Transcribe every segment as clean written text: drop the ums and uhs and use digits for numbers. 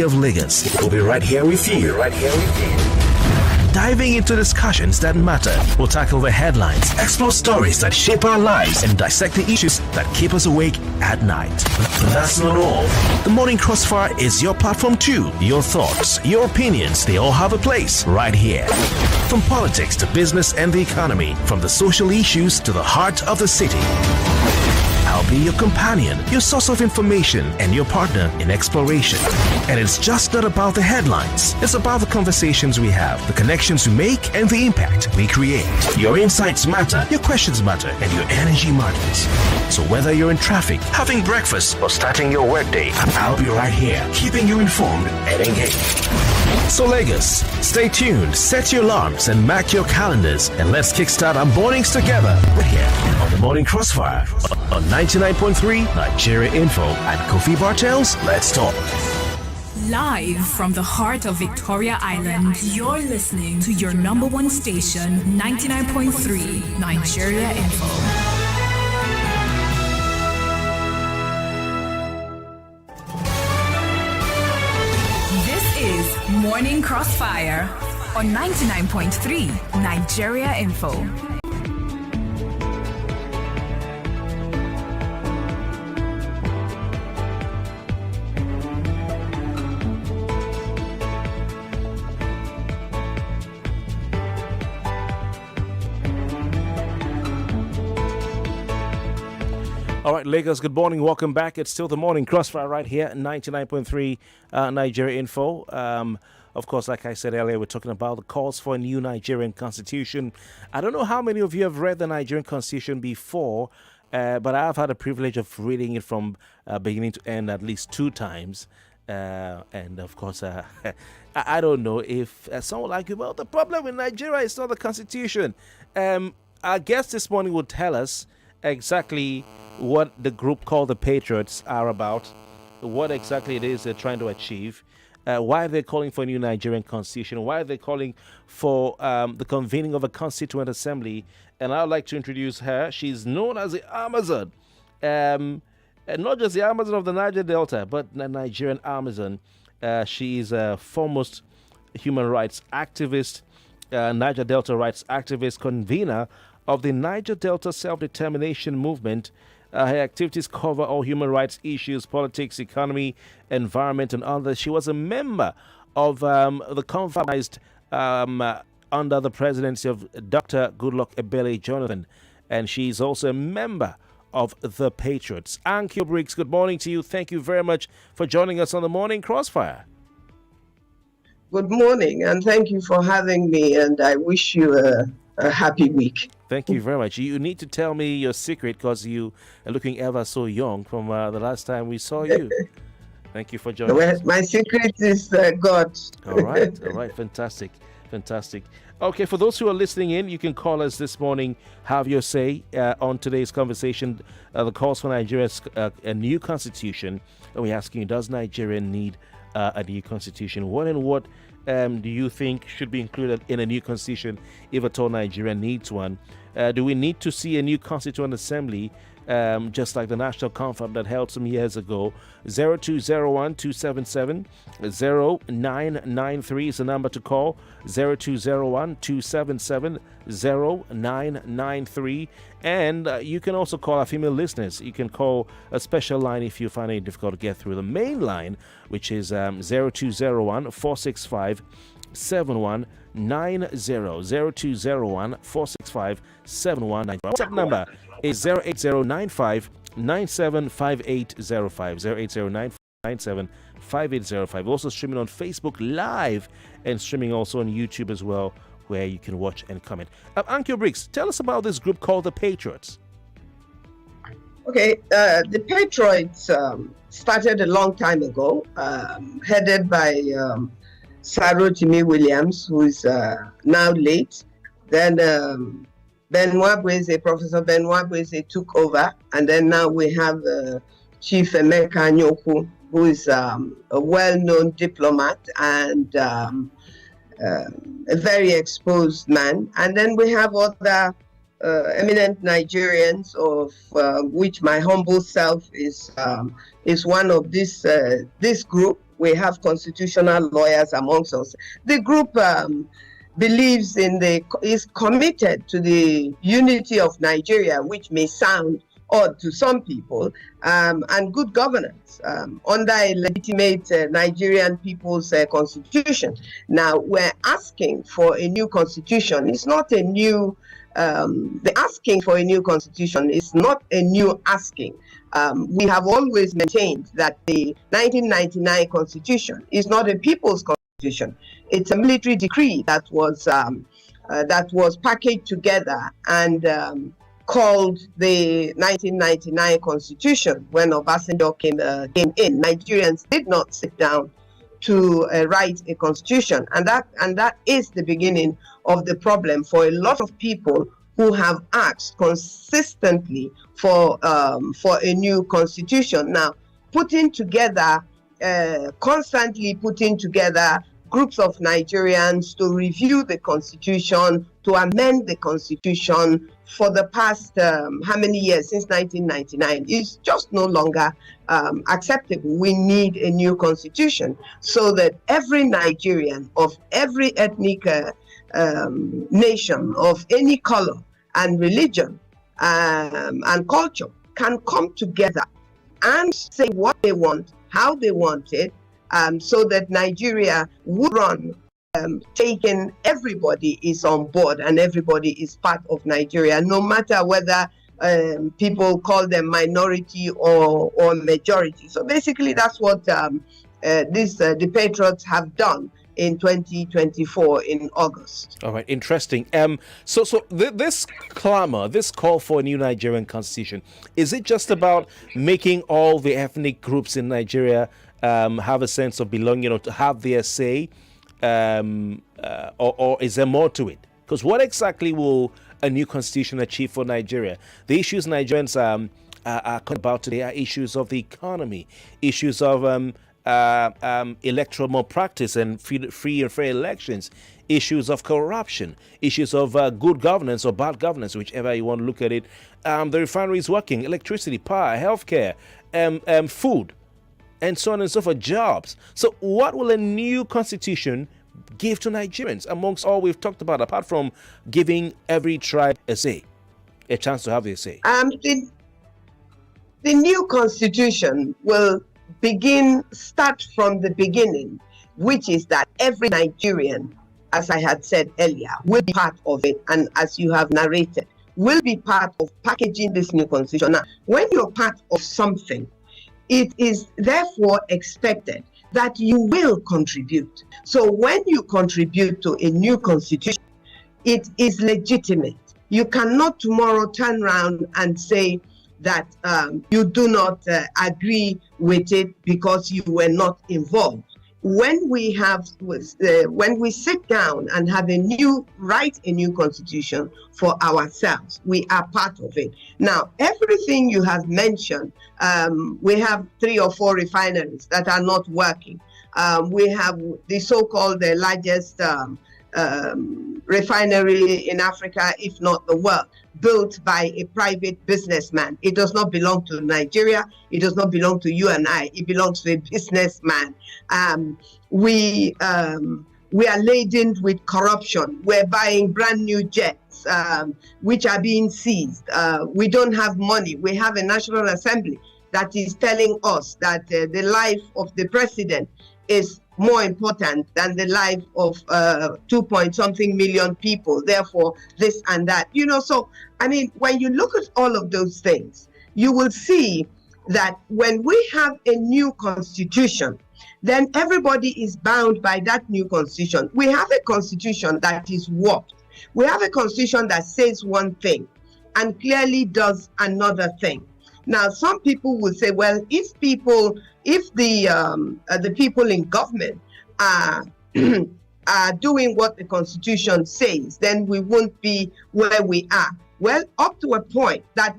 of Lagos. We'll be right here with you. Diving into discussions that matter, we'll tackle the headlines, explore stories that shape our lives, and dissect the issues that keep us awake at night. But that's not all. The Morning Crossfire is your platform too. Your thoughts, your opinions, they all have a place right here. From politics to business and the economy, from the social issues to the heart of the city. I'll be your companion, your source of information, and your partner in exploration. And it's just not about the headlines. It's about the conversations we have, the connections we make, and the impact we create. Your insights matter, your questions matter, and your energy matters. So whether you're in traffic, having breakfast, or starting your workday, I'll be right here, keeping you informed and engaged. So Lagos, stay tuned, set your alarms, and mark your calendars, and let's kickstart our mornings together right here on the Morning Crossfire on 99.3 Nigeria Info and Kofi Bartels. Let's talk. Live from the heart of Victoria Island, you're listening to your number one station, 99.3 Nigeria Info. Morning Crossfire on 99.3 Nigeria Info. All right, Lagos, good morning. Welcome back. It's still the Morning Crossfire right here at 99.3 Nigeria Info. Of course, like I said earlier, we're talking about the calls for a new Nigerian constitution. I don't know how many of you have read the Nigerian constitution before, but I've had the privilege of reading it from beginning to end at least 2 times. And of course, I don't know if someone like you, well, the problem with Nigeria is not the constitution. Our guest this morning will tell us exactly what the group called the Patriots are about, what exactly it is they're trying to achieve, why they're calling for a new Nigerian constitution, why they're calling for the convening of a constituent assembly. And I'd like to introduce her. She's known as the Amazon, and not just the Amazon of the Niger Delta, but the Nigerian Amazon. She is a foremost human rights activist, Niger Delta rights activist, convener of the Niger Delta Self-Determination Movement. Her activities cover all human rights issues, politics, economy, environment, and others. She was a member of the conference under the presidency of Dr. Goodluck Ebele Jonathan, and she's also a member of the Patriots. Ann-Kio Briggs, good morning to you. Thank you very much for joining us on the Morning Crossfire. Good morning, and thank you for having me, and I wish you a happy week. Thank you very much. You need to tell me your secret because you are looking ever so young from the last time we saw you. Thank you for joining us. My secret is God. All right. Fantastic. Okay, for those who are listening in, you can call us this morning, have your say on today's conversation, the calls for Nigeria's a new constitution. And we're asking you, does Nigeria need a new constitution? What do you think should be included in a new constitution if at all Nigeria needs one? Do we need to see a new constituent assembly, just like the national confab that held some years ago? 0201-277-0993 is the number to call. 0201-277-0993. And you can also call our female listeners. You can call a special line if you find it difficult to get through. The main line, which is 0201-465-7190. 0201-465-7190. WhatsApp number is 08095-975805. 08095-975805. Also streaming on Facebook Live and streaming also on YouTube as well, where you can watch and comment. Ann-Kio Briggs, tell us about this group called the Patriots. Okay, the Patriots started a long time ago, headed by Sarojimi Williams, who is now late. Then Professor Benoit Bweze took over, and then now we have Chief Emeka Nyoku, who is a well-known diplomat and a very exposed man. And then we have other eminent Nigerians, of which my humble self is one of this group. We have constitutional lawyers amongst us. The group is committed to the unity of Nigeria, which may sound odd to some people, and good governance under a legitimate Nigerian people's constitution. Now, we're asking for a new constitution. It's not a new, the asking for a new constitution is not a new asking. We have always maintained that the 1999 constitution is not a people's constitution. It's a military decree that was packaged together and called the 1999 Constitution when Obasanjo came in. Nigerians did not sit down to write a constitution, and that is the beginning of the problem for a lot of people who have asked consistently for a new constitution. Now, constantly putting together groups of Nigerians to review the constitution, to amend the constitution for the past how many years, since 1999, is just no longer acceptable. We need a new constitution so that every Nigerian of every ethnic nation, of any color and religion and culture can come together and say what they want, how they want it, so that Nigeria would run, taking everybody is on board and everybody is part of Nigeria, no matter whether people call them minority or majority. So basically, that's what the Patriots have done in 2024 in August. All right, interesting. So this clamor, this call for a new Nigerian constitution, is it just about making all the ethnic groups in Nigeria have a sense of belonging, to have their say, or is there more to it? Because what exactly will a new constitution achieve for Nigeria? The issues Nigerians are about today are issues of the economy, issues of electoral malpractice and free and fair elections, issues of corruption, issues of good governance or bad governance, whichever you want to look at it. The refineries working, electricity, power, healthcare, food, and so on and so forth, jobs. So what will a new constitution give to Nigerians amongst all we've talked about, apart from giving every tribe a say, a chance to have their say? The new constitution will start from the beginning, which is that every Nigerian, as I had said earlier, will be part of it, and as you have narrated, will be part of packaging this new constitution. Now, when you're part of something, it is therefore expected that you will contribute. So when you contribute to a new constitution, it is legitimate. You cannot tomorrow turn around and say that you do not agree with it because you were not involved. When we sit down and write a new constitution for ourselves, we are part of it. Now, everything you have mentioned, we have 3 or 4 refineries that are not working. We have the so-called the largest refinery in Africa, if not the world, built by a private businessman. It does not belong to Nigeria. It does not belong to you and I. It belongs to a businessman. We are laden with corruption. We're buying brand new jets, which are being seized. We don't have money. We have a National Assembly that is telling us that the life of the president is more important than the life of 2-point-something million people. Therefore, this and that. So, when you look at all of those things, you will see that when we have a new constitution, then everybody is bound by that new constitution. We have a constitution that is warped. We have a constitution that says one thing and clearly does another thing. Now, some people will say, well, if the people in government are doing what the Constitution says, then we won't be where we are. Well, up to a point that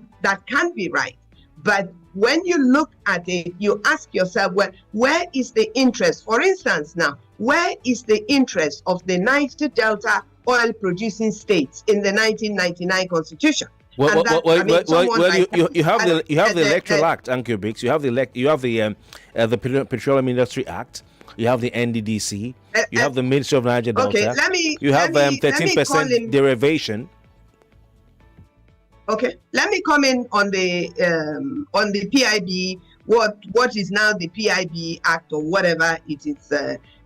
can be right. But when you look at it, you ask yourself, well, where is the interest? For instance, now, where is the interest of the Niger Delta oil producing states in the 1999 Constitution? You have the Electoral Act, Ann-Kio Briggs. You have the Petroleum Industry Act. You have the NDDC. You have the Ministry of Niger Delta. Okay, you have 13% derivation. Okay, let me come in on the PIB. What is now the PIB Act or whatever it is?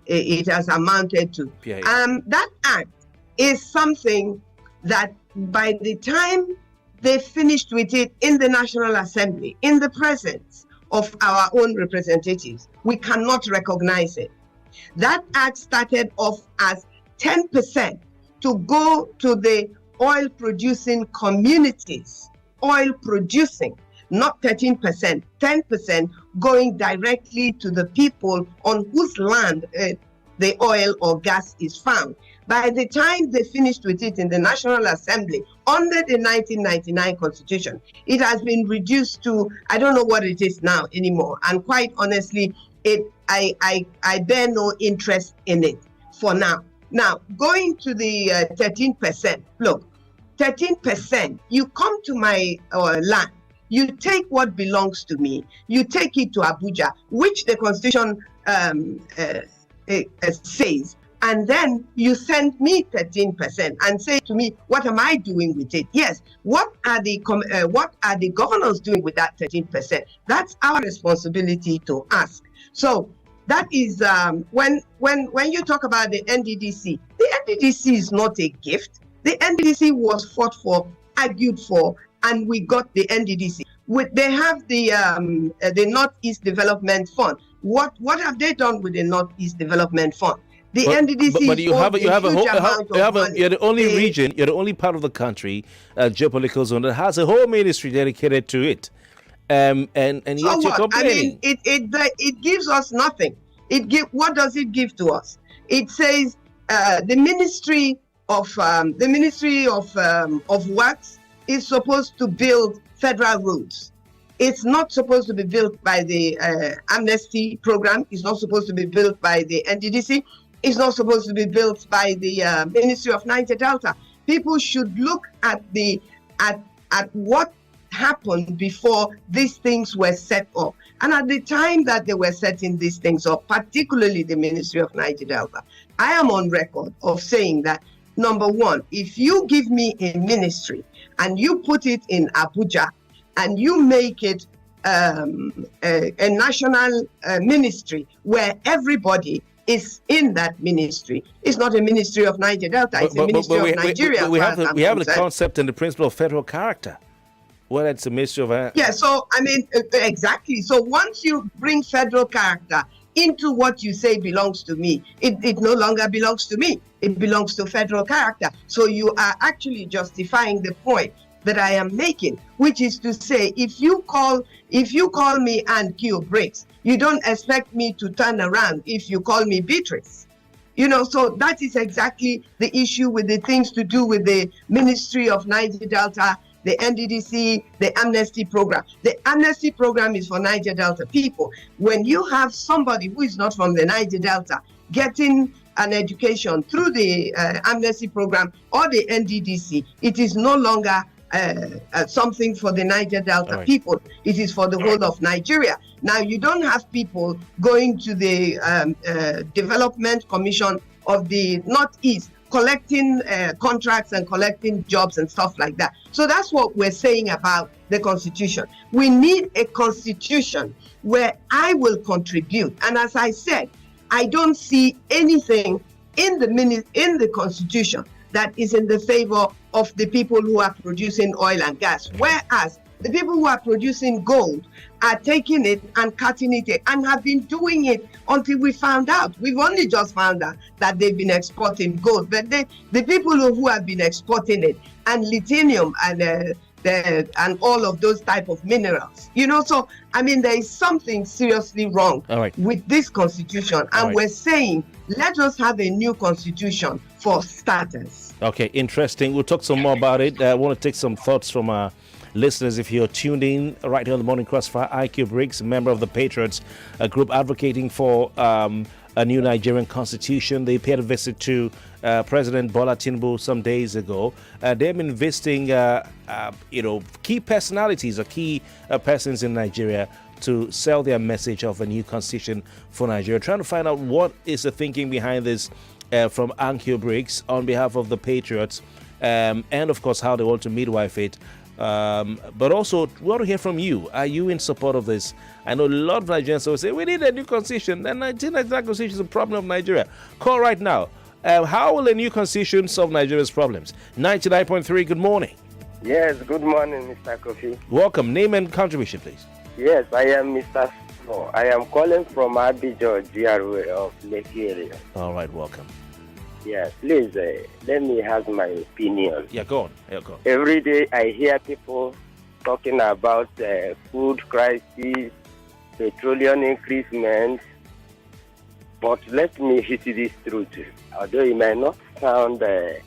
It has amounted to. That act is something that by the time they finished with it in the National Assembly, in the presence of our own representatives, we cannot recognize it. That act started off as 10% to go to the oil producing communities, oil producing, not 13%, 10% going directly to the people on whose land the oil or gas is found. By the time they finished with it in the National Assembly, under the 1999 Constitution, it has been reduced to, I don't know what it is now anymore. And quite honestly, I bear no interest in it for now. Now, going to the 13%, look, 13%, you come to my land, you take what belongs to me, you take it to Abuja, which the Constitution says, and then you send me 13% and say to me, what am I doing with it? Yes, what are the governors doing with that 13%? That's our responsibility to ask. So that is when you talk about the NDDC is not a gift. The NDDC was fought for, argued for, and we got the NDDC. They have the Northeast Development Fund. What have they done with the Northeast Development Fund? The NDDC. But you're the only region, you're the only part of the country, geopolitical zone that has a whole ministry dedicated to it. And yet you're complaining. I mean, it gives us nothing. What does it give to us? It says the Ministry of Works is supposed to build federal roads. It's not supposed to be built by the amnesty program. It's not supposed to be built by the NDDC. It's not supposed to be built by the Ministry of Niger Delta. People should look at what happened before these things were set up. And at the time that they were setting these things up, particularly the Ministry of Niger Delta, I am on record of saying that, number one, if you give me a ministry and you put it in Abuja and you make it a national ministry where everybody is in that ministry, it's not a ministry of Niger Delta, it's a ministry of Nigeria. We have the concept and the principle of federal character. Well, it's a ministry of... Yeah, so, I mean, exactly. So once you bring federal character into what you say belongs to me, it no longer belongs to me. It belongs to federal character. So you are actually justifying the point that I am making, which is to say, if you call me Ann-Kio Briggs, you don't expect me to turn around if you call me Beatrice. You know, so that is exactly the issue with the things to do with the Ministry of Niger Delta, the NDDC, the amnesty program. The amnesty program is for Niger Delta people. When you have somebody who is not from the Niger Delta getting an education through the amnesty program or the NDDC, it is no longer something for the Niger Delta people. It is for the whole of Nigeria. Now, you don't have people going to the Development Commission of the Northeast collecting contracts and collecting jobs and stuff like that. So that's what we're saying about the Constitution. We need a Constitution where I will contribute. And as I said, I don't see anything in the Constitution that is in the favor of the people who are producing oil and gas, whereas the people who are producing gold are taking it and cutting it and have been doing it until we found out. We've only just found out that they've been exporting gold, but the people who have been exporting it and lithium and all of those type of minerals, you know, so I mean there is something seriously wrong with this constitution, and we're saying let us have a new constitution for starters. Okay, interesting. We'll talk some more about it. I want to take some thoughts from our listeners. If you're tuned in right here on the Morning Crossfire, Ann-Kio Briggs, a member of the Patriots, a group advocating for a new Nigerian constitution. They paid a visit to President Bola Tinubu some days ago. They've been visiting, key personalities or key persons in Nigeria to sell their message of a new constitution for Nigeria. Trying to find out what is the thinking behind this from Ann-Kio Briggs on behalf of the Patriots, and of course how they want to midwife it. But also, we want to hear from you. Are you in support of this? I know a lot of Nigerians will say, we need a new constitution. The 1999 constitution is a problem of Nigeria. Call right now. How will a new constitution solve Nigeria's problems? 99.3, good morning. Yes, good morning, Mr. Kofi. Welcome. Name and contribution, please. Yes, I am Mr. Snow. I am calling from Abidjan, GRA of Lekki area. All right, welcome. Yes, please, let me have my opinion. Yeah, go on. Every day I hear people talking about food crisis, petroleum increasement, but let me hit this truth. Although it might not sound to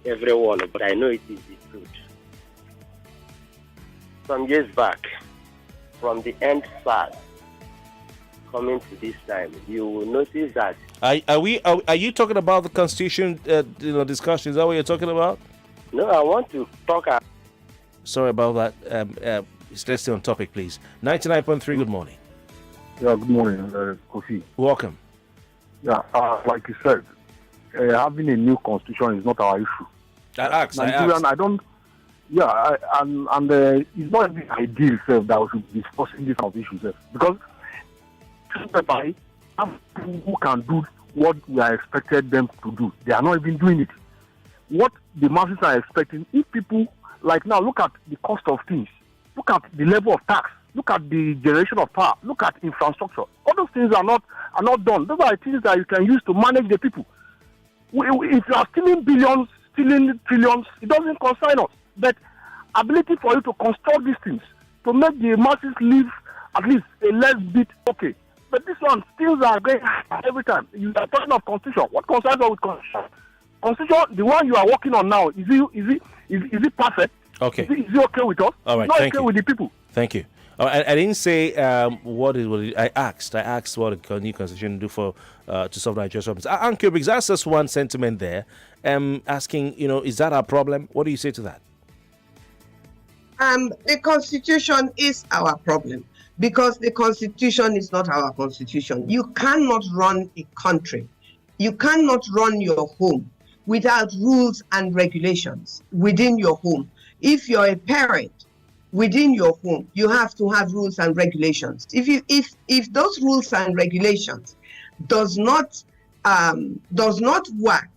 everyone, but I know it is the truth. Some years back, from the end SARS coming to this time, you will notice that. Are you talking about the constitution discussion? Is that what you're talking about? No, I want to talk. Sorry about that. Let's stay on topic, please. 99.3. Good morning. Yeah, good morning, Kofi. Welcome. Yeah, like you said, having a new constitution is not our issue. Nigerian, I don't. Yeah, and it's not even ideal that we should be discussing these kind of issues because who can do what we are expected them to do. They are not even doing it. What the masses are expecting, if people like now look at the cost of things, look at the level of tax, look at the generation of power, look at infrastructure. All those things are not done. Those are things that you can use to manage the people. If you are stealing billions, stealing trillions, it doesn't concern us. But ability for you to construct these things, to make the masses live at least a less bit okay. But this one, things are going every time. You are talking of constitution. What concerns us with constitution? Constitution, the one you are working on now, is it perfect? Okay. Is it okay with us? All right, not thank okay you. with the people. Thank you. I didn't say what I asked. I asked what a new constitution do for to solve Nigeria's problems. Ann-Kio Briggs, that's just one sentiment there. Asking, is that our problem? What do you say to that? The constitution is our problem because the constitution is not our constitution. You cannot run a country. You cannot run your home without rules and regulations within your home. If you're a parent within your home, you have to have rules and regulations. If those rules and regulations does not work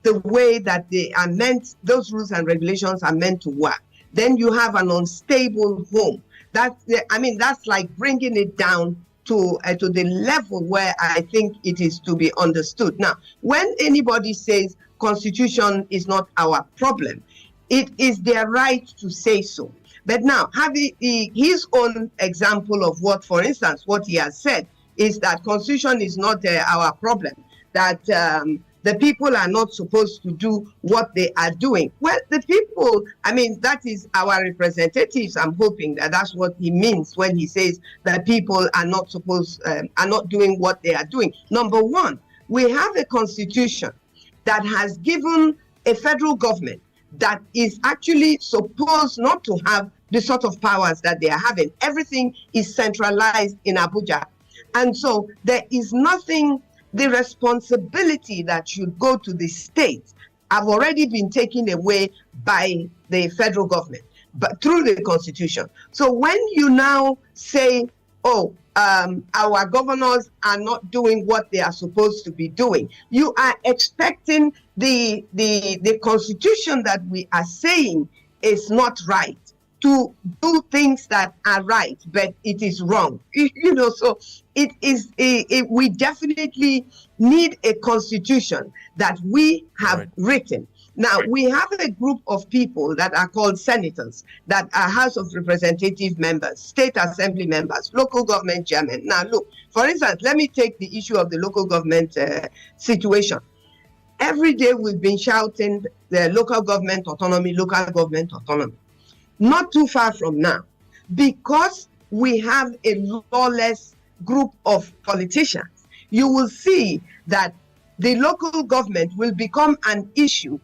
the way that they are meant, those rules and regulations are meant to work, then you have an unstable home. That's like bringing it down to the level where I think it is to be understood. Now, when anybody says constitution is not our problem, it is their right to say so. But now, having his own example of what, for instance, what he has said is that constitution is not our problem, that the people are not supposed to do what they are doing. Well, the people, that is our representatives. I'm hoping that that's what he means when he says that people are not doing what they are doing. Number one, we have a constitution that has given a federal government that is actually supposed not to have the sort of powers that they are having. Everything is centralized in Abuja. And so there is nothing, the responsibility that should go to the states have already been taken away by the federal government, but through the constitution. So when you now say, our governors are not doing what they are supposed to be doing, you are expecting the constitution that we are saying is not right to do things that are right, but it is wrong. So it is we definitely need a constitution that we have written. Now, we have a group of people that are called senators, that are House of Representative members, state assembly members, local government chairmen. Now, look, for instance, let me take the issue of the local government situation. Every day we've been shouting the local government autonomy, local government autonomy. Not too far from now, because we have a lawless group of politicians, you will see that the local government will become an issue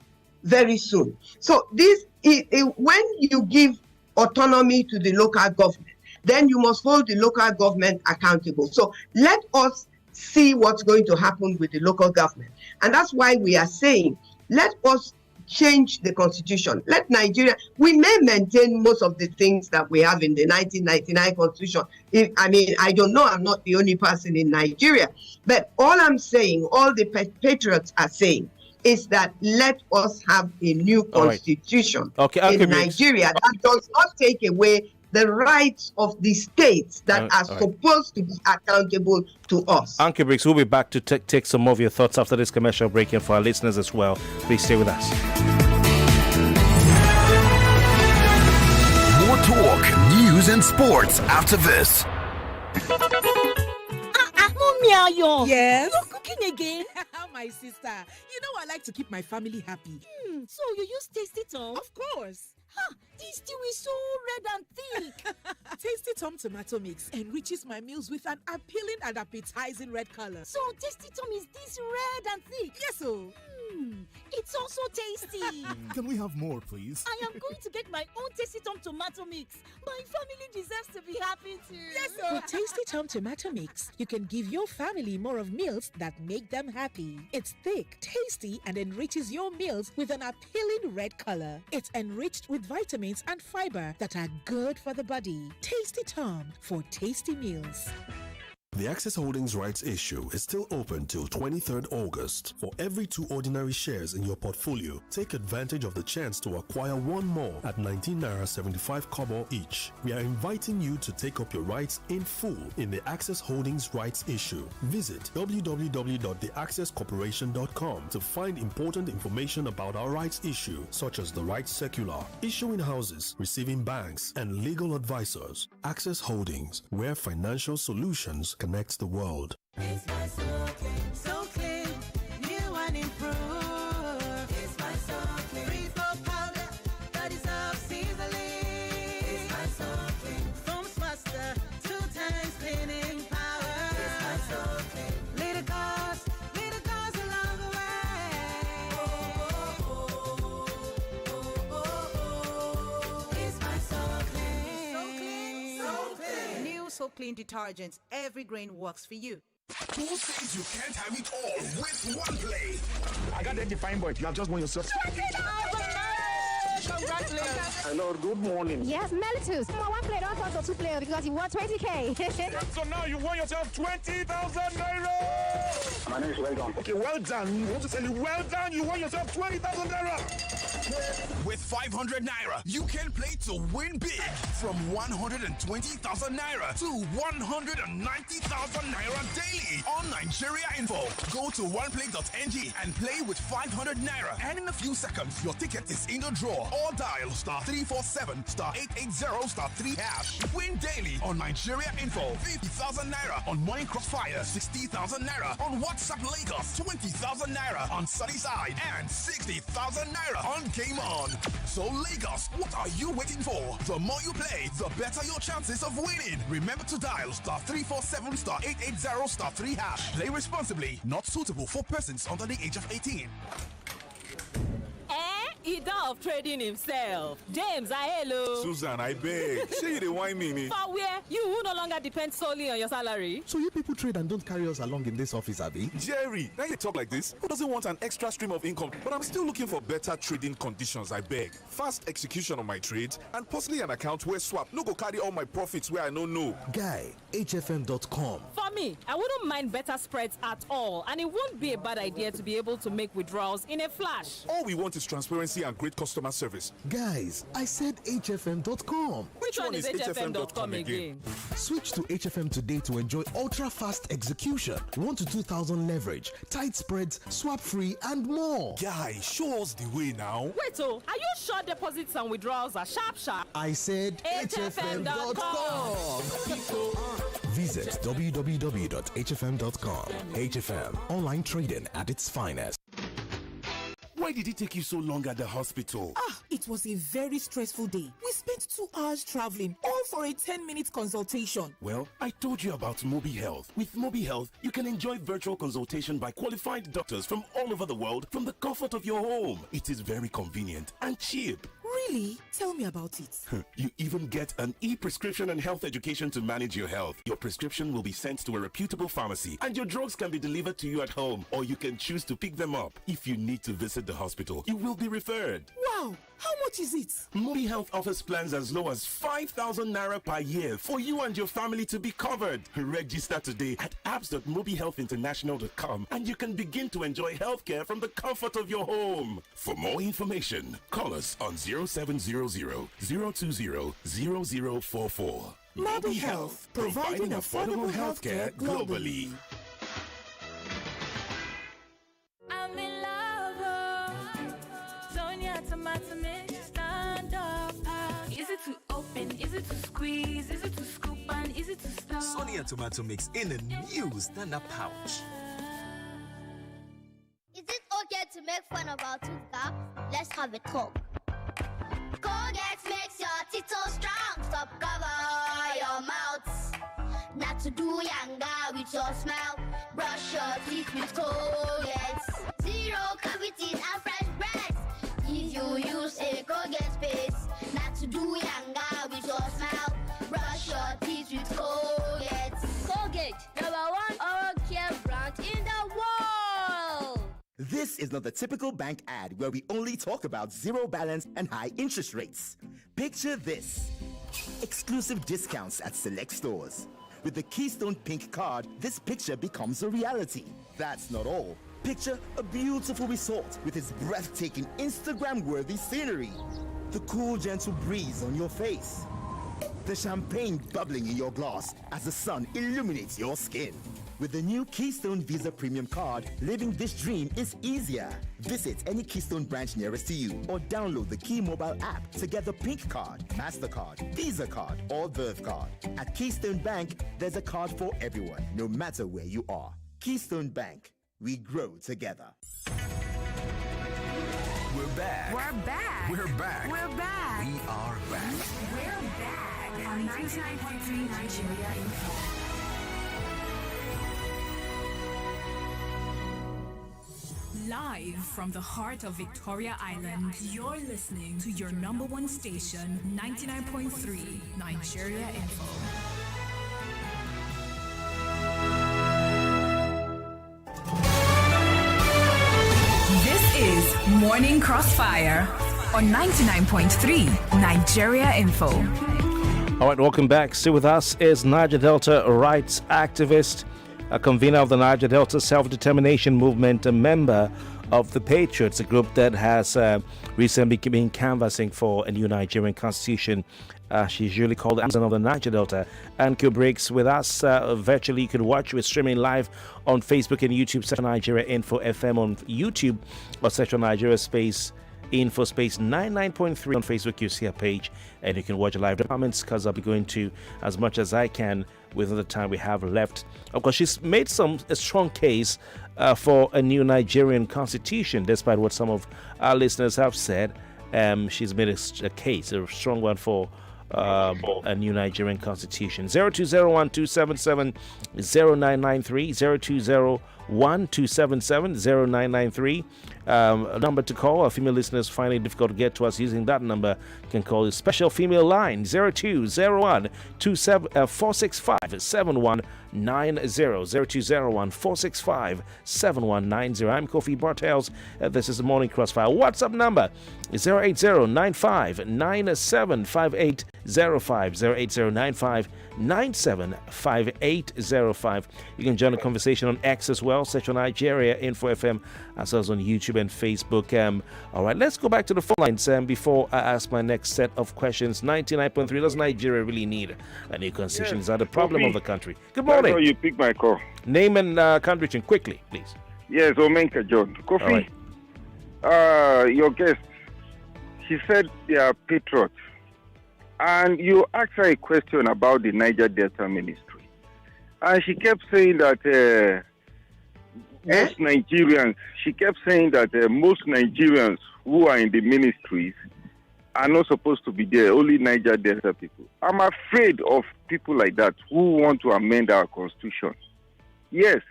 very soon. So when you give autonomy to the local government, then you must hold the local government accountable. So let us see what's going to happen with the local government. And that's why we are saying, let us change the constitution. Let Nigeria, we may maintain most of the things that we have in the 1999 constitution. I don't know, I'm not the only person in Nigeria, but all I'm saying, all the patriots are saying, is that let us have a new constitution in Nigeria that does not take away the rights of the states that are supposed to be accountable to us. Ann-Kio Briggs, we'll be back to take some of your thoughts after this commercial break, and for our listeners as well. Please stay with us. More talk, news, and sports after this. Mommy, yes? You're cooking again? My sister, you know I like to keep my family happy. So you use Tasty Tom? Of course. This stew is so red and thick. Tasty Tom tomato mix enriches my meals with an appealing and appetizing red color. So Tasty Tom is this red and thick? Yes, oh. It's also tasty. Can we have more, please? I am going to get my own Tasty Tom tomato mix. My family deserves to be happy too. Yes, sir. With Tasty Tom tomato mix, you can give your family more of meals that make them happy. It's thick, tasty, and enriches your meals with an appealing red color. It's enriched with vitamins and fiber that are good for the body. Tasty Tom for tasty meals. The Access Holdings rights issue is still open till 23rd August. For every 2 ordinary shares in your portfolio, take advantage of the chance to acquire one more at 19 naira 75 kobo each. We are inviting you to take up your rights in full in the Access Holdings rights issue. Visit www.theaccesscorporation.com to find important information about our rights issue, such as the rights circular, issuing houses, receiving banks, and legal advisors. Access Holdings, where financial solutions connects the world. It's my so clean, new and improved. It's my so clean, free for powder that is off-seasoning. It's my so clean, foams faster, 2 times cleaning power. It's my so clean, little goes a long way. It's my so clean, so clean. New So Clean detergents, every grain works for you. Who says you can't have it all with one play? I got that defined boy. You have just won yourself. Congratulations. Hello, good morning. Yes, Melitus. One play, don't turn to 2 players because you won 20K. So now you won yourself 20,000 naira. My name is Well Done. Okay, well done. We want to tell you, well done. You won yourself 20,000 naira. With 500 naira, you can play to win big. From 120,000 naira to 190,000 naira daily on Nigeria Info. Go to oneplay.ng and play with 500 naira. And in a few seconds, your ticket is in the draw. Or dial *347 *880 *3 hash. Win daily on Nigeria Info. 50,000 naira on Morning Crossfire. 60,000 naira on WhatsApp Lagos. 20,000 naira on Sunnyside. And 60,000 naira on Game On. So Lagos, what are you waiting for? The more you play, the better your chances of winning. Remember to dial *347 *880 *3 hash. Play responsibly. Not suitable for persons under the age of 18. Ida of trading himself. James, hello. Susan, I beg. Say you the wine me. For where? You who no longer depend solely on your salary. So you people trade and don't carry us along in this office, Abby? Jerry, now you talk like this. Who doesn't want an extra stream of income? But I'm still looking for better trading conditions, I beg. Fast execution on my trades and possibly an account where swap no go carry all my profits where I don't know. Guy, HFM.com. For me, I wouldn't mind better spreads at all, and it won't be a bad idea to be able to make withdrawals in a flash. All we want is transparency and great customer service. Guys, I said HFM.com. Which one is HFM.com again? Switch to HFM today to enjoy ultra-fast execution, 1 to 2,000 leverage, tight spreads, swap-free, and more. Guy, show us the way now. Wait, are you sure deposits and withdrawals are sharp? I said HFM.com. Visit www.hfm.com. HFM, online trading at its finest. Why did it take you so long at the hospital? It was a very stressful day. We spent 2 hours traveling, all for a 10-minute consultation. Well, I told you about Mobi Health. With Mobi Health, you can enjoy virtual consultation by qualified doctors from all over the world from the comfort of your home. It is very convenient and cheap. Really? Tell me about it. You even get an e-prescription and health education to manage your health. Your prescription will be sent to a reputable pharmacy and your drugs can be delivered to you at home, or you can choose to pick them up. If you need to visit the hospital, you will be referred. Wow! How much is it? Mobi Health offers plans as low as 5,000 naira per year for you and your family to be covered. Register today at apps.mobihealthinternational.com and you can begin to enjoy healthcare from the comfort of your home. For more information, call us on 0700 020 0044. Mobi Health, providing affordable healthcare globally. I'm in love. Sonia tomato mix, stand up. Easy to open, easy to squeeze, easy to scoop and easy to store. Sonia tomato mix in a new stand-up pouch. Is it okay to make fun of our tooth gap? Let's have a talk. Colgate makes your teeth so strong. Stop cover your mouth. Not to do younger with your smile. Brush your teeth with Colgate. Zero cavities and fresh breath. If you use a Colgate paste. Not to do younger with your smile. Brush your teeth with Colgate. Colgate, #1 oral care brand in the world. This is not the typical bank ad where we only talk about zero balance and high interest rates. Picture this: exclusive discounts at select stores. With the Keystone Pink card, this picture becomes a reality. That's not all. Picture a beautiful resort with its breathtaking Instagram-worthy scenery. The cool, gentle breeze on your face. The champagne bubbling in your glass as the sun illuminates your skin. With the new Keystone Visa Premium card, living this dream is easier. Visit any Keystone branch nearest to you or download the Key mobile app to get the Pink card, MasterCard, Visa card, or Verve card. At Keystone Bank, there's a card for everyone, no matter where you are. Keystone Bank, we grow together. We're back. We're back. We're back. We're back. We are back. We're back on 99.3 Nigeria Info. Live from the heart of Victoria Island, you're listening to your #1 station, 99.3 Nigeria Info. This is Morning Crossfire on 99.3 Nigeria Info. All right, welcome back. Still with us is Niger Delta rights activist, a convener of the Niger Delta Self-Determination Movement, a member of the Patriots, a group that has recently been canvassing for a new Nigerian constitution. She's usually called the Amazon of the Niger Delta. Ann-Kio Briggs with us virtually. You can watch. We're streaming live on Facebook and YouTube. Search Nigeria Info FM on YouTube, or search Nigeria Space Info Space 99.3 on Facebook. You see a page and you can watch live comments, because I'll be going to as much as I can within the time we have left. Of course, she's made a strong case for a new Nigerian constitution, despite what some of our listeners have said. She's made a case, a strong one, for a new Nigerian constitution. 0201-277-0993, 0201-277-0993. A number to call. Our female listeners find it difficult to get to us using that number. You can call the special female line, 0201-465-7190, 0201-465-7190. I'm Kofi Bartels. This is the Morning Crossfire. WhatsApp number is 080-9597-5805, 080-9597-5805. You can join the conversation on X as well. Search on Nigeria Info FM, as well as on YouTube and Facebook. All right, let's go back to the phone lines before I ask my next set of questions. 99.3, does Nigeria really need a new constitution? Is that the problem Kofi, of the country? Good morning. That's how you pick my call. Name and country tune quickly, please. Yes, Omenka John. Kofi, your guest, she said they are patriots. And you asked her a question about the Niger Delta Ministry. And she kept saying that most Nigerians who are in the ministries are not supposed to be there, only Niger Delta people. I'm afraid of people like that who want to amend our constitution. Yes,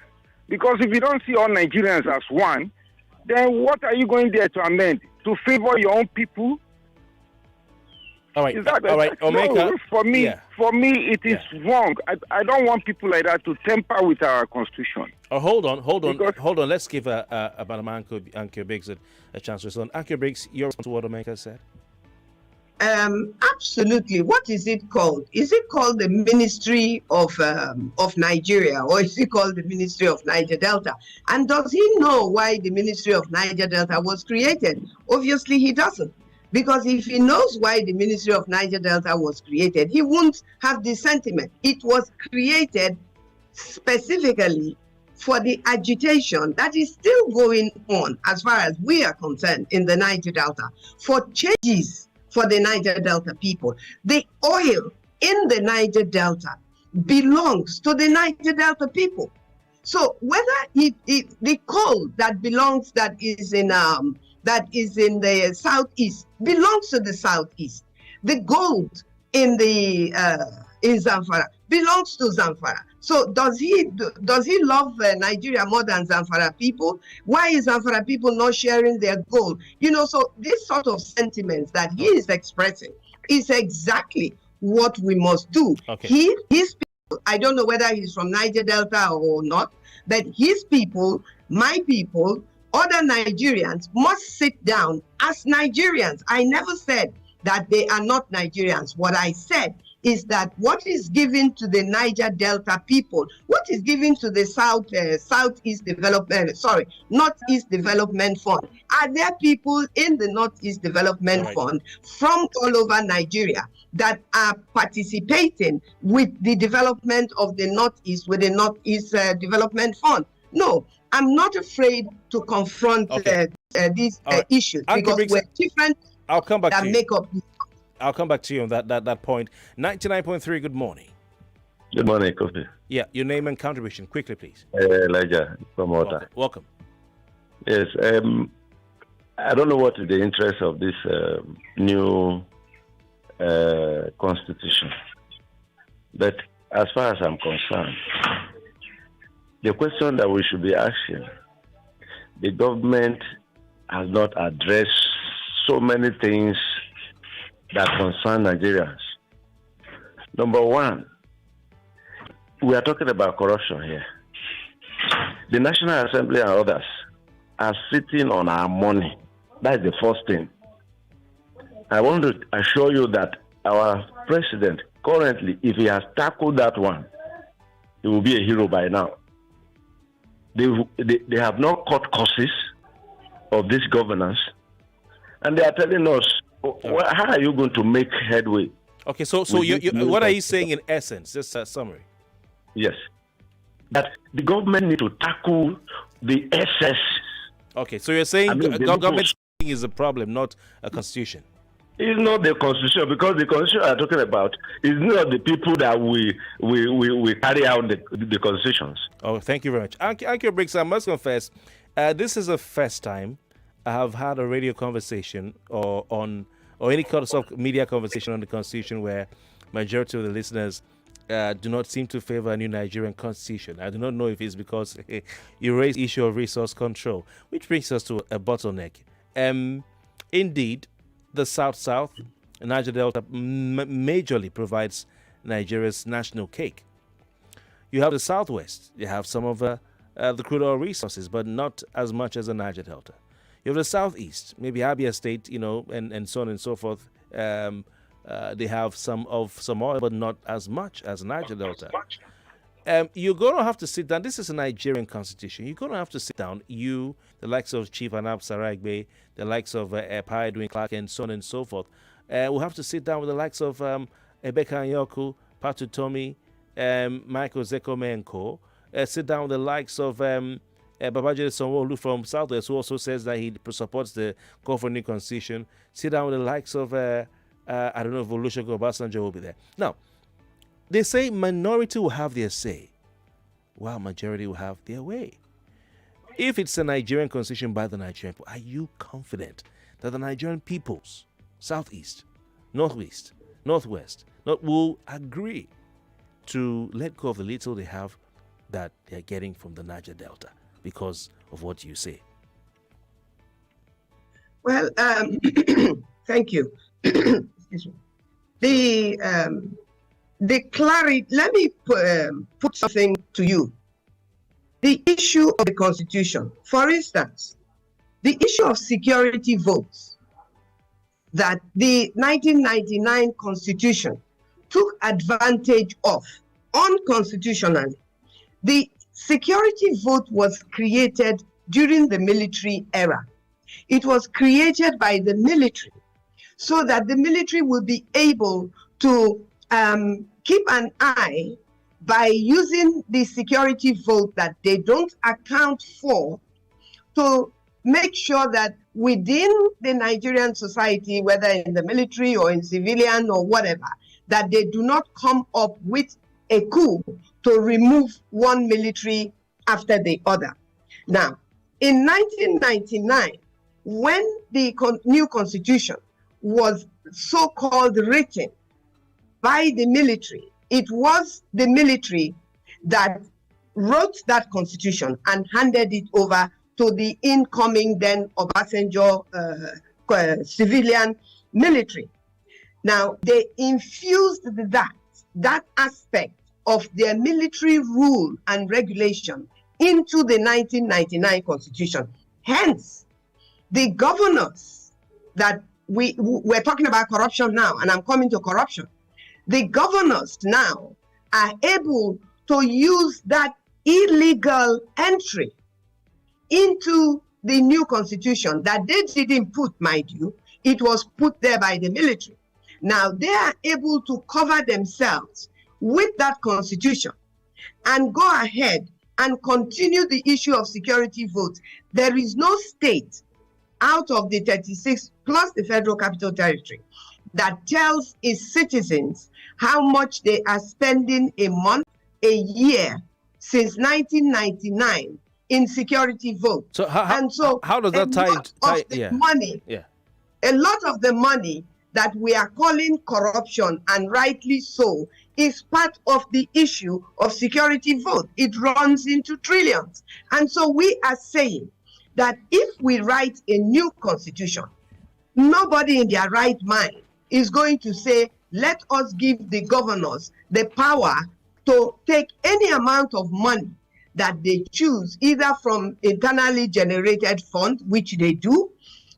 because if you don't see all Nigerians as one, then what are you going there to amend? To favor your own people? All right. Is that All right. Omeka, no, for me, it is Yeah. wrong. I don't want people like that to tamper with our constitution. Oh, hold on. Let's give Madam Ann-Kio Briggs a chance to respond. Ann-Kio Briggs, your response to what Omeka said. Absolutely. What is it called? Is it called the Ministry of Nigeria, or is it called the Ministry of Niger Delta? And does he know why the Ministry of Niger Delta was created? Obviously, he doesn't. Because if he knows why the Ministry of Niger Delta was created, he won't have this sentiment. It was created specifically for the agitation that is still going on, as far as we are concerned, in the Niger Delta, for changes for the Niger Delta people. The oil in the Niger Delta belongs to the Niger Delta people. So whether the coal that is in the southeast belongs to the southeast. The gold in Zamfara belongs to Zamfara. So does he love Nigeria more than Zamfara people? Why is Zamfara people not sharing their gold? So this sort of sentiments that he is expressing is exactly what we must do. Okay. His people, I don't know whether he's from Niger Delta or not, but his people, my people, other Nigerians must sit down as Nigerians. I never said that they are not Nigerians. What I said is that what is given to the Niger Delta people, what is given to the Northeast Development Fund, are there people in the Northeast Development Fund from all over Nigeria that are participating with the development of the Northeast with the Northeast Development Fund? No, I'm not afraid to confront these issues because we're different. I'll come back to you. Make up. I'll come back to you on that point. 99.3, good morning. Good morning, Kofi. Yeah, your name and contribution, quickly, please. Elijah from Water. Welcome. Yes, I don't know what is the interest of this new constitution, but as far as I'm concerned, the question that we should be asking, the government has not addressed so many things that concern Nigerians. Number one, we are talking about corruption here. The National Assembly and others are sitting on our money. That's the first thing. I want to assure you that our president, currently, if he has tackled that one, he will be a hero by now. They have not cut courses of this governance, and they are telling us, how are you going to make headway? Okay, so what are you saying in essence? Just a summary. Yes, that the government need to tackle the excess. Okay, so you're saying government is a problem, not a constitution. It's not the constitution, because the constitution I'm talking about is not the people that we carry out the constitutions. Oh, thank you very much. Ann-Kio Briggs, I must confess, this is the first time I have had a radio conversation or any kind of media conversation on the constitution where majority of the listeners do not seem to favor a new Nigerian constitution. I do not know if it's because you raise the issue of resource control, which brings us to a bottleneck. Indeed, the South, Niger Delta majorly provides Nigeria's national cake. You have the Southwest. You have some of the crude oil resources, but not as much as the Niger Delta. You have the Southeast, maybe Abia State, and so on and so forth. They have some oil, but not as much as Niger Delta. You're going to have to sit down. This is a Nigerian constitution. You're going to have to sit down. You, the likes of Chief Anab Saragbe, the likes of Pai Edwin Clark, and so on and so forth. We'll have to sit down with the likes of Ebeka Anyoku, Patu Tomi, Michael Zekome and Co. Sit down with the likes of Babajide Sanwo-Olu from Southwest, who also says that he supports the call for new constitution. Sit down with the likes of, I don't know if Olusegun Obasanjo will be there. Now, they say minority will have their say, while majority will have their way. If it's a Nigerian constitution by the Nigerian people, are you confident that the Nigerian peoples, Southeast, Northwest, will agree to let go of the little they have that they're getting from the Niger Delta because of what you say? Well, thank you. Excuse me. Let me put something to you. The issue of the Constitution, for instance, the issue of security votes that the 1999 Constitution took advantage of unconstitutionally. The security vote was created during the military era. It was created by the military so that the military will be able to keep an eye by using the security vote that they don't account for to make sure that within the Nigerian society, whether in the military or in civilian or whatever, that they do not come up with a coup to remove one military after the other. Now, in 1999, when the new constitution was so-called written by the military, it was the military that wrote that constitution and handed it over to the incoming then Obasanjo civilian military. Now, they infused that aspect of their military rule and regulation into the 1999 constitution. Hence, the governors that we're talking about corruption now, and I'm coming to corruption. The governors now are able to use that illegal entry into the new constitution that they didn't put, mind you. It was put there by the military. Now they are able to cover themselves with that constitution and go ahead and continue the issue of security votes. There is no state out of the 36 plus the Federal Capital Territory that tells its citizens how much they are spending a month, a year, since 1999 in security votes. So how does that tie money? Yeah. A lot of the money that we are calling corruption, and rightly so, is part of the issue of security vote. It runs into trillions. And so we are saying that if we write a new constitution, nobody in their right mind is going to say, let us give the governors the power to take any amount of money that they choose, either from internally generated funds, which they do,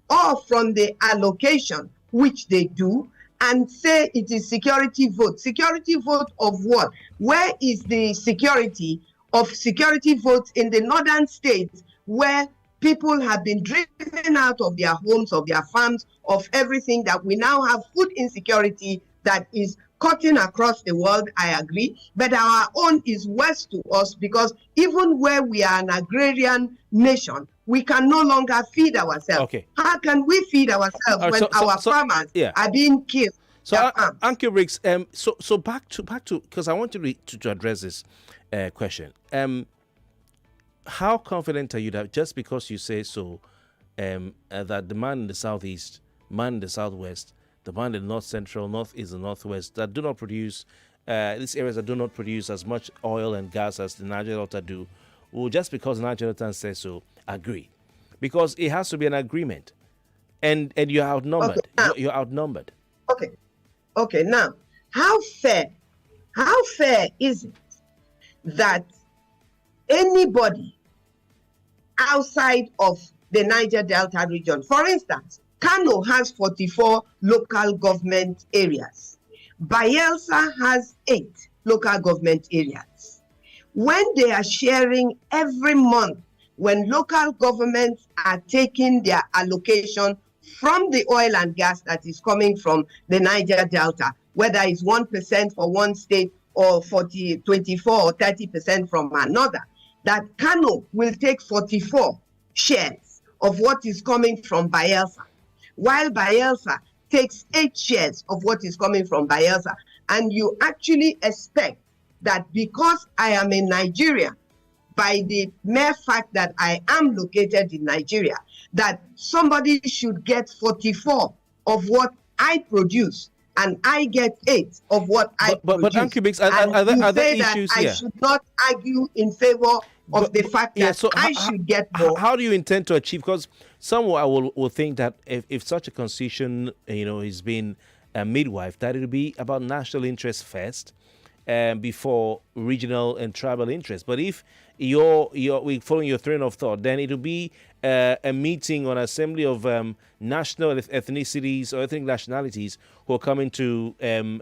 or from the allocation, which they do, and say it is security vote. Security vote of what? Where is the security of security votes in the northern states where people have been driven out of their homes, of their farms, of everything, that we now have food insecurity that is cutting across the world? I agree, but our own is worse to us, because even where we are an agrarian nation, we can no longer feed ourselves. Okay. How can we feed ourselves when our farmers are being killed? So, Ann-Kio Briggs, so back to because I want you to address this question. How confident are you that just because you say so, that the man in the southeast, man in the southwest, the man in the north central, northeast, and northwest that do not produce, these areas that do not produce as much oil and gas as the Niger Delta do, will just because the Niger Delta says so, agree? Because it has to be an agreement, and you're outnumbered. Okay, you're outnumbered. Okay. Now, how fair is it that anybody outside of the Niger Delta region, for instance, Kano has 44 local government areas. Bayelsa has 8 local government areas. When they are sharing every month, when local governments are taking their allocation from the oil and gas that is coming from the Niger Delta, whether it's 1% for one state or 24 or 30% from another, that Kano will take 44 shares of what is coming from Bayelsa, while Bayelsa takes 8 shares of what is coming from Bayelsa. And you actually expect that because I am a Nigerian, by the mere fact that I am located in Nigeria, that somebody should get 44 of what I produce, and I get 8 of what I produce. But Ann-Kio Briggs, are there issues here? I should not argue in favor of the fact that I should get more. How do you intend to achieve? Because some will think that if such a constitution, is being midwife, that it will be about national interest first, before regional and tribal interest. But if we following your train of thought, then it will be a meeting or an assembly of national ethnicities or ethnic nationalities who are coming to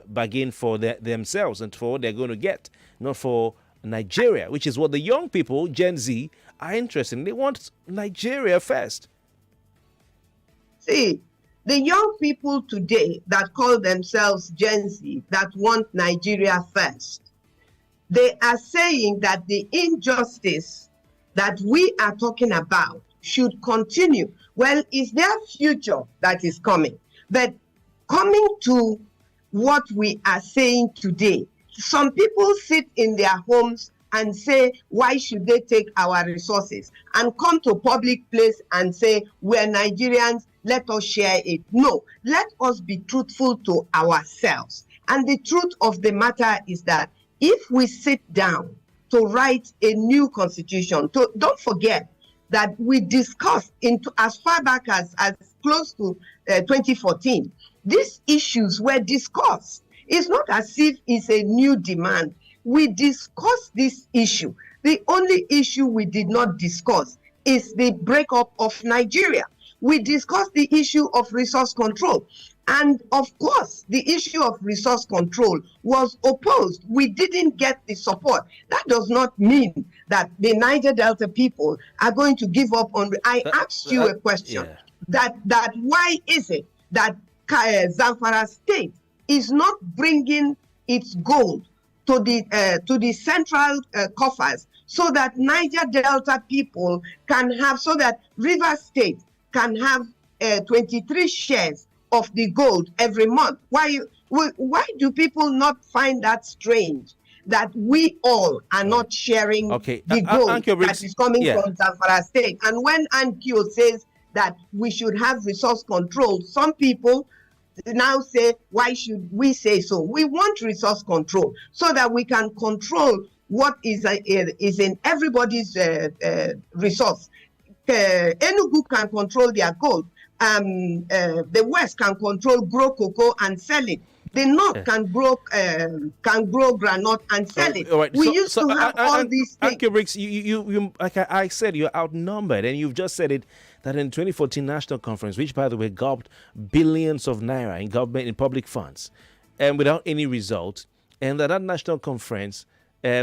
bargain for themselves and for what they're going to get, not for Nigeria, which is what the young people, Gen Z, are interested in. They want Nigeria first. See, the young people today that call themselves Gen Z, that want Nigeria first, they are saying that the injustice that we are talking about should continue. Well, it's their future that is coming. But coming to what we are saying today, some people sit in their homes and say, why should they take our resources? And come to public place and say, we're Nigerians, let us share it. No, let us be truthful to ourselves. And the truth of the matter is that if we sit down to write a new constitution, don't forget that we discussed into as far back as close to 2014, these issues were discussed. It's not as if it's a new demand. We discussed this issue. The only issue we did not discuss is the breakup of Nigeria. We discussed the issue of resource control. And of course, the issue of resource control was opposed. We didn't get the support. That does not mean that the Niger Delta people are going to give up on. I asked you a question, that why is it that Zamfara State is not bringing its gold to the central coffers so that Niger Delta people can have, so that River State can have 23 shares of the gold every month? Why do people not find that strange that we all are not sharing the gold that is coming from Zamfara State? And when Ann-Kio says that we should have resource control, some people now say, why should we say so? We want resource control so that we can control what is in everybody's resource. Enugu can control their gold. The West can grow cocoa and sell it. The North can grow granite and sell it. Right. We used to have all these things. Ann-Kio Briggs, you like I said, you're outnumbered, and you've just said it that in 2014 national conference, which by the way gulped billions of naira in government in public funds, and without any result, and that national conference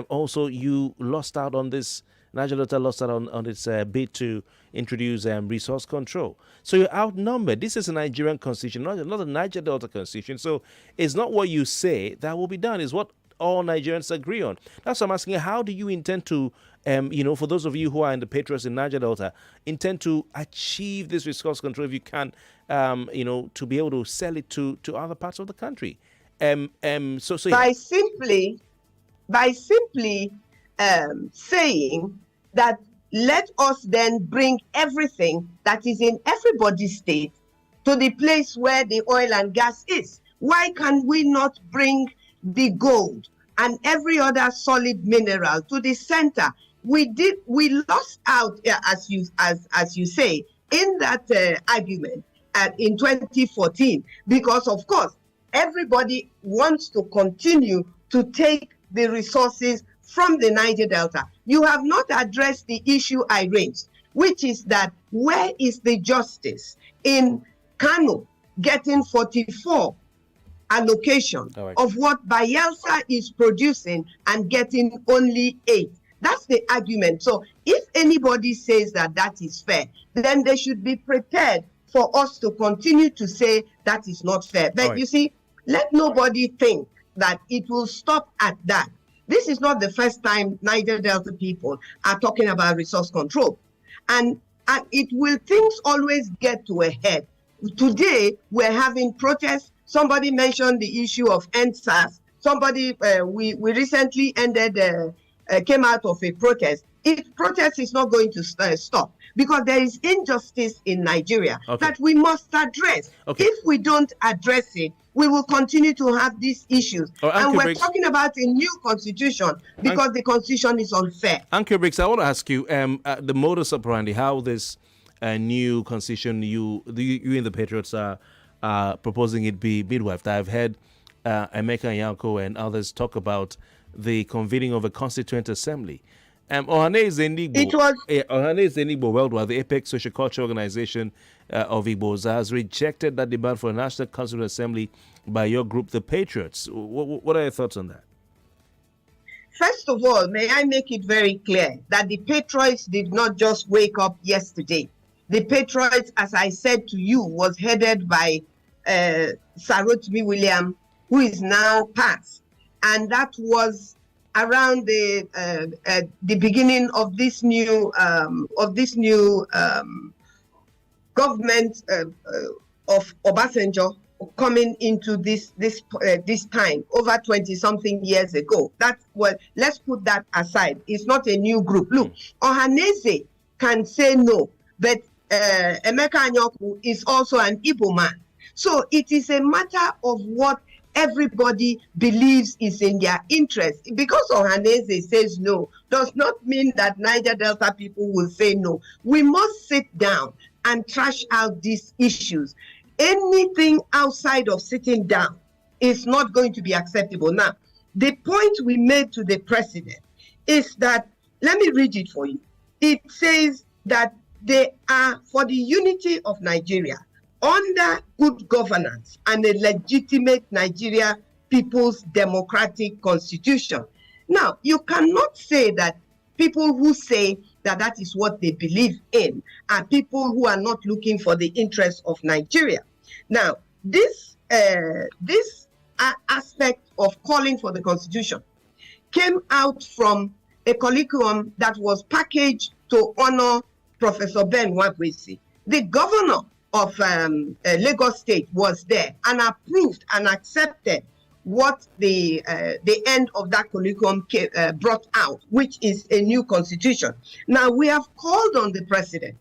also you lost out on this. Niger Delta lost out on its bid to introduce resource control. So you're outnumbered. This is a Nigerian constitution, not a Niger Delta constitution. So it's not what you say that will be done. It's what all Nigerians agree on. That's what I'm asking. How do you intend to, for those of you who are in the Patriots in Niger Delta, intend to achieve this resource control if you can, to be able to sell it to other parts of the country? By simply saying that let us then bring everything that is in everybody's state to the place where the oil and gas is. Why can we not bring the gold and every other solid mineral to the center? We lost out, as you say, in that argument in 2014, because of course everybody wants to continue to take the resources from the Niger Delta. You have not addressed the issue I raised, which is that where is the justice in Kano getting 44 allocation of what Bayelsa is producing and getting only 8? That's the argument. So if anybody says that that is fair, then they should be prepared for us to continue to say that is not fair. But you see, let nobody think that it will stop at that. This is not the first time Niger Delta people are talking about resource control. And things always get to a head. Today, we're having protests. Somebody mentioned the issue of NSAS. We recently came out of a protest. Protest is not going to stop because there is injustice in Nigeria that we must address. If we don't address it, we will continue to have these issues. And we're talking about a new constitution because the constitution is unfair. Ann-Kio Briggs, I want to ask you the modus operandi, how this new constitution you and the Patriots are proposing it be midwifed. I've heard Emeka Anyanko and others talk about the convening of a constituent assembly. Ohaneze Nigbo Worldwide, the apex social culture organization of Igbos, has rejected that demand for a national constituent assembly by your group, the Patriots. What are your thoughts on that? First of all, may I make it very clear that the Patriots did not just wake up yesterday. The Patriots, as I said to you, was headed by Sarotmi William, who is now passed, and that was around the beginning of this new government of Obasanjo coming into this time over 20-something years ago. That's what. Let's put that aside. It's not a new group. Look, Ohaneze can say no, but Emeka Anyanko is also an Igbo man. So it is a matter of what everybody believes is in their interest. Because Ohaneze says no, does not mean that Niger Delta people will say no. We must sit down and trash out these issues. Anything outside of sitting down is not going to be acceptable. Now, the point we made to the president is that, let me read it for you. It says that they are for the unity of Nigeria under good governance and a legitimate Nigeria People's Democratic Constitution. Now, you cannot say that people who say that that is what they believe in are people who are not looking for the interests of Nigeria. Now, this aspect of calling for the Constitution came out from a curriculum that was packaged to honor Professor Ben Wabwesi. The governor of Lagos State was there and approved and accepted what the end of that curriculum brought out, which is a new constitution. Now, we have called on the president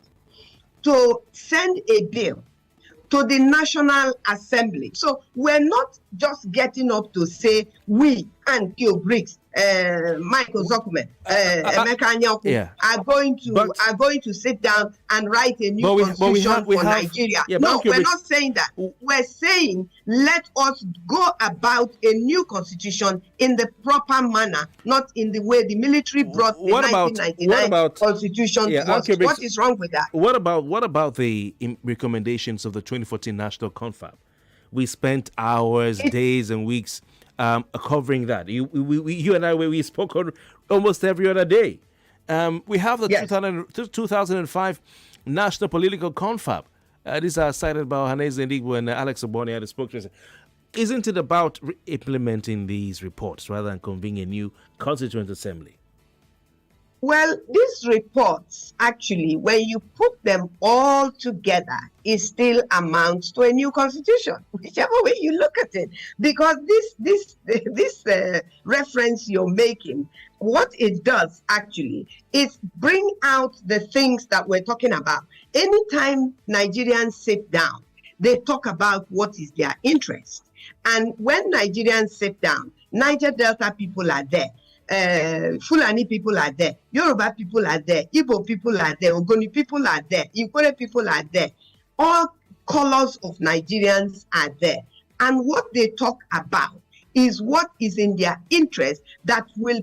to send a bill to the National Assembly. So we're not just getting up to say we, Ann-Kio Briggs, Michael Zuckerman, Emeka Anyanko are going to sit down and write a new constitution for Nigeria. No, we're not saying that. We're saying let us go about a new constitution in the proper manner, not in the way the military brought the 1999 constitution to us. What is wrong with that? What about the recommendations of the 2014 National Confab? We spent hours, days, and weeks covering that. You and I, we spoke on almost every other day. We have the 2005 National Political Confab. These are cited by Ohaneze Ndigbo and Alex Oboni, the spokesperson. Isn't it about implementing these reports rather than convening a new constituent assembly? Well, these reports, actually, when you put them all together, it still amounts to a new constitution, whichever way you look at it. Because this reference you're making, what it does actually is bring out the things that we're talking about. Anytime Nigerians sit down, they talk about what is their interest. And when Nigerians sit down, Niger Delta people are there. Fulani people are there, Yoruba people are there, Igbo people are there, Ogoni people are there, Ikore people are there. All colors of Nigerians are there. And what they talk about is what is in their interest that will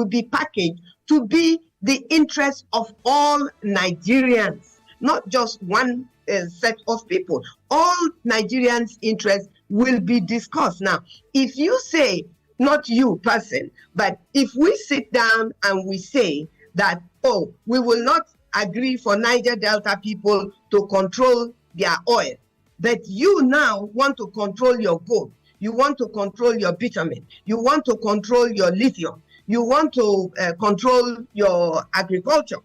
be packaged to be the interest of all Nigerians, not just one set of people. All Nigerians' interests will be discussed. Now, if you say, not you person, but if we sit down and we say that, oh, we will not agree for Niger Delta people to control their oil, but you now want to control your gold, you want to control your bitumen, you want to control your lithium, you want to control your agriculture,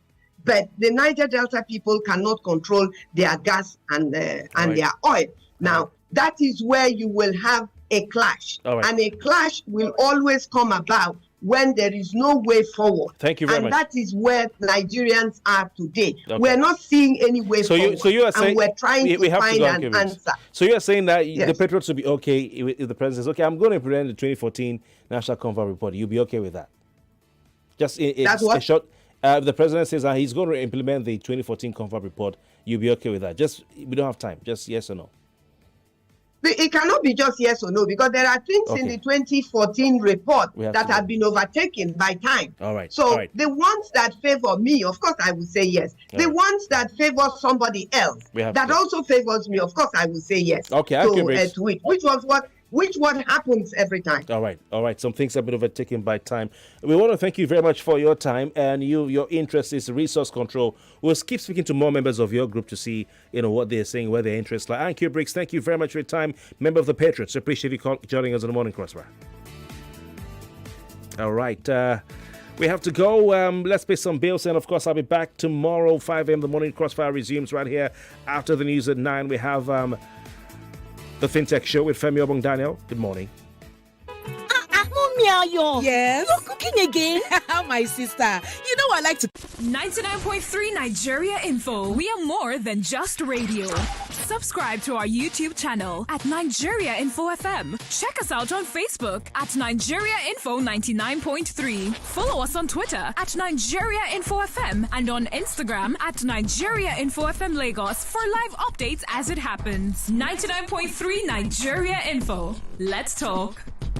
but the Niger Delta people cannot control their gas and their oil. Now, that is where you will have a clash. And a clash will always come about when there is no way forward. Thank you very much. And that is where Nigerians are today. We're not seeing any way forward. So you are saying, and we're trying to find an answer. So you are saying that the Patriots will be okay if the president says, okay, I'm going to present the 2014 National Confab report. You'll be okay with that? Just That's what? a short. The president says he's going to implement the 2014 Confab report. You'll be okay with that? Just we don't have time. Just yes or no. It cannot be just yes or no, because there are things in the 2014 report that have been overtaken by time. All right. So the ones that favor me, of course, I will say yes. The ones that favor somebody else that also favors me, of course, I will say yes. Okay, to it, which happens every time. All right. Some things have been overtaken by time. We want to thank you very much for your time, and your interest is resource control. We'll keep speaking to more members of your group to see, what they're saying, where their interests lie. Ann-Kio Briggs, thank you very much for your time. Member of the Patriots, appreciate you joining us on the Morning Crossfire. All right. We have to go. Let's pay some bills, and of course, I'll be back tomorrow, 5 a.m. The Morning Crossfire resumes right here after the news at 9. We have the FinTech Show with Femi Obong Daniel. Good morning. Yes? You're cooking again? My sister. You know I like to... 99.3 Nigeria Info. We are more than just radio. Subscribe to our YouTube channel at Nigeria Info FM. Check us out on Facebook at Nigeria Info 99.3. Follow us on Twitter at Nigeria Info FM and on Instagram at Nigeria Info FM Lagos for live updates as it happens. 99.3 Nigeria Info. Let's talk.